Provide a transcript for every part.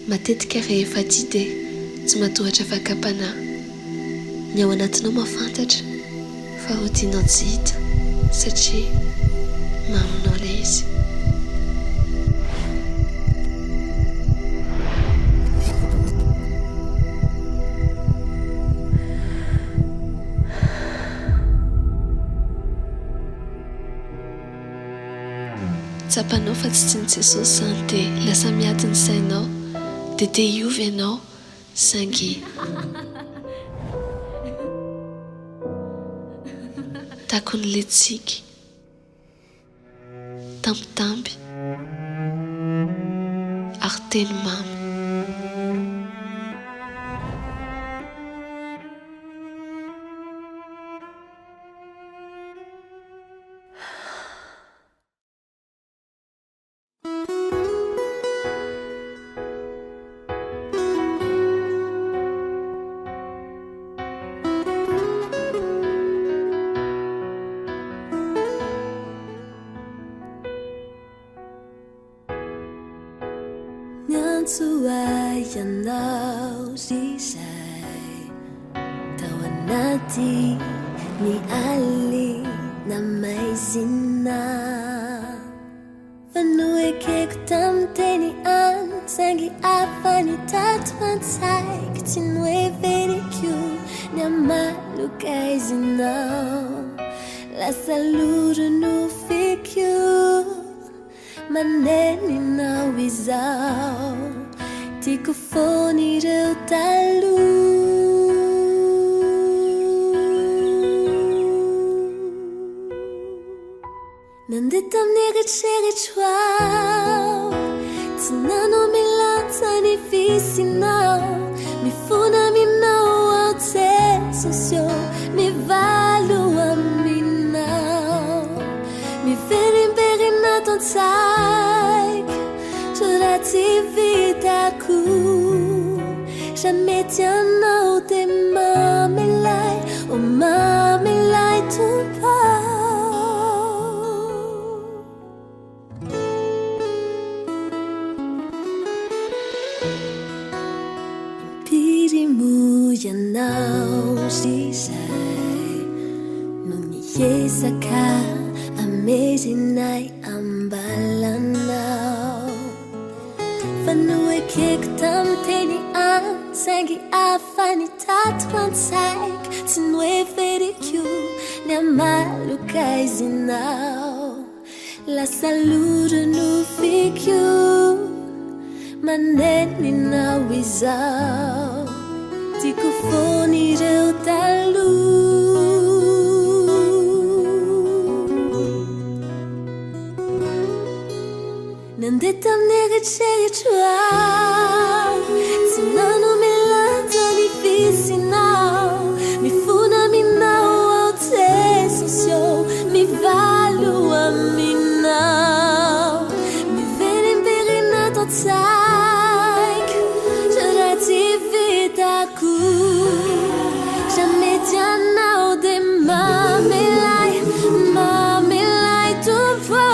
matetika rehefa dia dia tsy matohatra fakapanahy ny ao anatinao mahafantatra fa hodianao tsy hita satria maminao ilay izy. Tsapanao fa tsy tsinitsy Jesosy zany dia lasa miady ny sainao dia te hiovy ianao saingy tako ny letsiky tambitamby ary teny mamy. Ianao zizay tao anaty ny ali na maizina fa noekeko tamin'ny teny any saingy afany tato an-tsaiko tsy noeveriko ny amaloka izinao lasa loro no fiko maneninao izao tiako foana ireo taloha nandeha tamin'ny eritreritro ao tsy nanao milanja ny visinao mifona aminao ao Jesosio mivalo aminao miverimberina ton-tsaiko raha vitako jamais tianao dia mamelay oh mamelay tompo impirimo ianao zizay no niezaka amezinay ambalanao fa noekeko tamin'ny teny any saingy afany tato an-tsaiko tsy noeveriko ny amaloka izinao lasa loro no fiko maneninao izao tiako foana ireo taloha nandeha tamin'ny eritreritro ao tsy nanao milanja ny visinao mifona aminao ao Jesosio mivalo aminao miverimberina ton-tsaiko raha tsy vitako jamais tianao dia mamelay mamelay tompo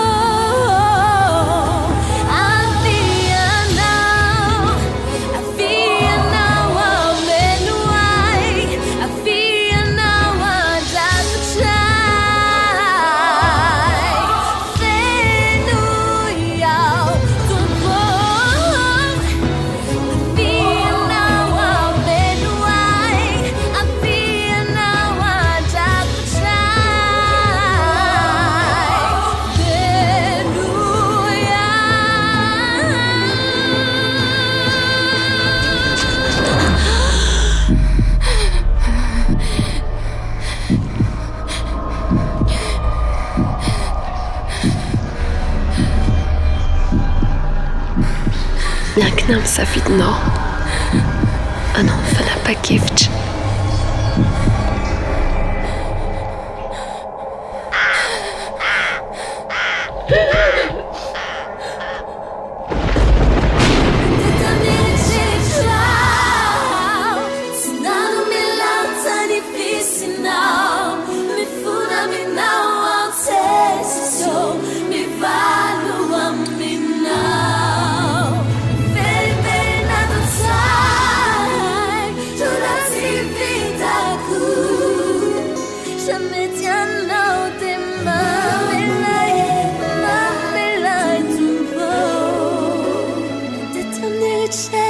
miankina amin'ny safidinao anao ny fanapa-kevitra me valo aminao say